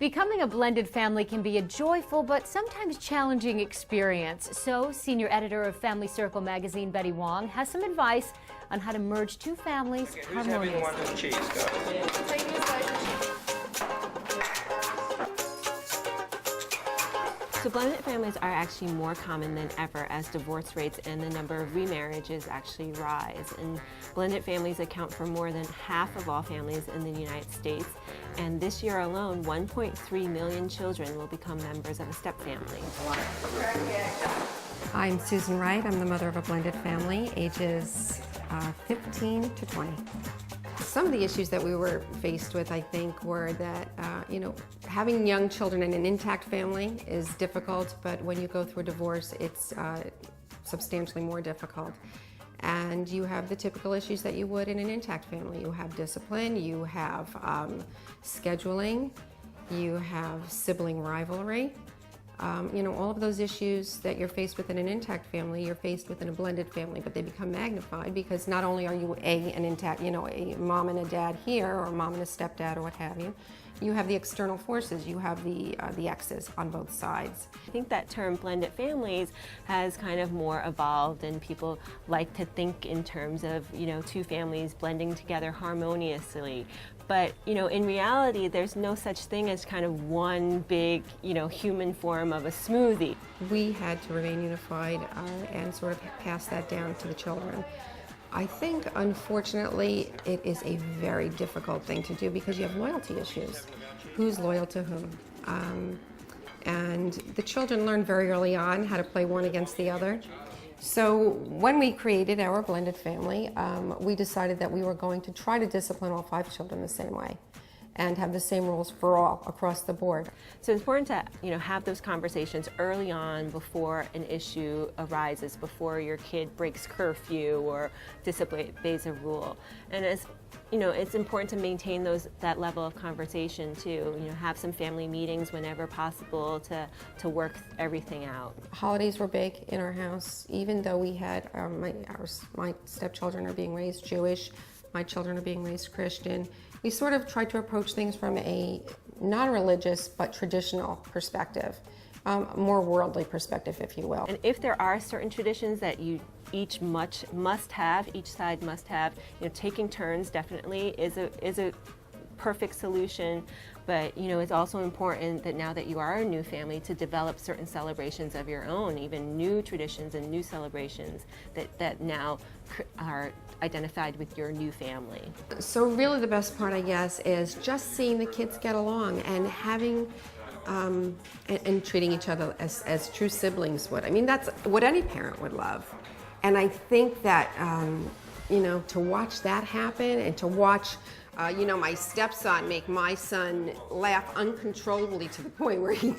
Becoming a blended family can be a joyful but sometimes challenging experience. So, senior editor of Family Circle magazine, Betty Wong, has some advice on how to merge two families harmoniously. Who's having one with cheese? Go. So blended families are actually more common than ever as divorce rates and the number of remarriages actually rise. And blended families account for more than half of all families in the United States. And this year alone, 1.3 million children will become members of a stepfamily. I'm Susan Wright. I'm the mother of a blended family, ages 15 to 20. Some of the issues that we were faced with, I think, were that, having young children in an intact family is difficult, but when you go through a divorce, it's substantially more difficult. And you have the typical issues that you would in an intact family. You have discipline, you have scheduling, you have sibling rivalry. All of those issues that you're faced with in an intact family, you're faced with in a blended family, but they become magnified because not only are you an intact, a mom and a dad here, or a mom and a stepdad, or what have you, you have the external forces, you have the exes on both sides. I think that term blended families has kind of more evolved, and people like to think in terms of, two families blending together harmoniously. But, in reality, there's no such thing as kind of one big, human form of a smoothie. We had to remain unified and sort of pass that down to the children. I think, unfortunately, it is a very difficult thing to do because you have loyalty issues. Who's loyal to whom? And the children learn very early on how to play one against the other. So when we created our blended family, we decided that we were going to try to discipline all 5 children the same way and have the same rules for all across the board. So it's important to have those conversations early on before an issue arises, before your kid breaks curfew or disobeys a rule. And as it's important to maintain that level of conversation too. Have some family meetings whenever possible to work everything out. Holidays were big in our house, even though we had my stepchildren are being raised Jewish, my children are being raised Christian. We sort of tried to approach things from a non-religious but traditional perspective, more worldly perspective, if you will. And if there are certain traditions that you each side must have, taking turns definitely is a perfect solution. But it's also important that now that you are a new family to develop certain celebrations of your own, even new traditions and new celebrations that now are identified with your new family. So really the best part, I guess, is just seeing the kids get along and having and treating each other as true siblings would. I mean, that's what any parent would love. And I think that, to watch that happen and to watch my stepson make my son laugh uncontrollably to the point where he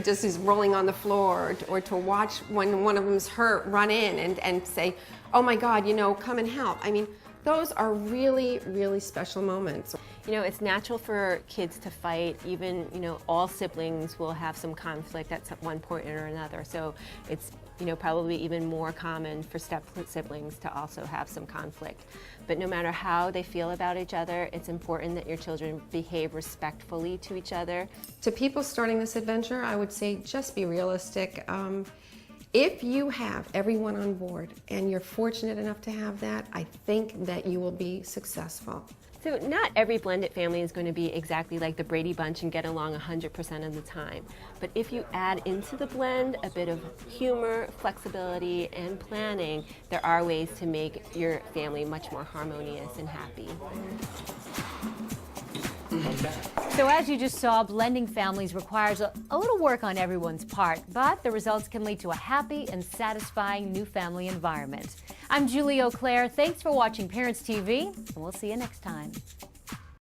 just is rolling on the floor, or to watch when one of them's hurt, run in and say, oh my God, come and help. I mean, those are really, really special moments. It's natural for kids to fight. Even, all siblings will have some conflict at one point or another. So it's, probably even more common for step siblings to also have some conflict. But no matter how they feel about each other, it's important that your children behave respectfully to each other. To people starting this adventure, I would say just be realistic. If you have everyone on board and you're fortunate enough to have that, I think that you will be successful. So not every blended family is going to be exactly like the Brady Bunch and get along 100% of the time. But if you add into the blend a bit of humor, flexibility, and planning, there are ways to make your family much more harmonious and happy. So as you just saw, blending families requires a little work on everyone's part, but the results can lead to a happy and satisfying new family environment. I'm Julie Auclair. Thanks for watching Parents TV, and we'll see you next time.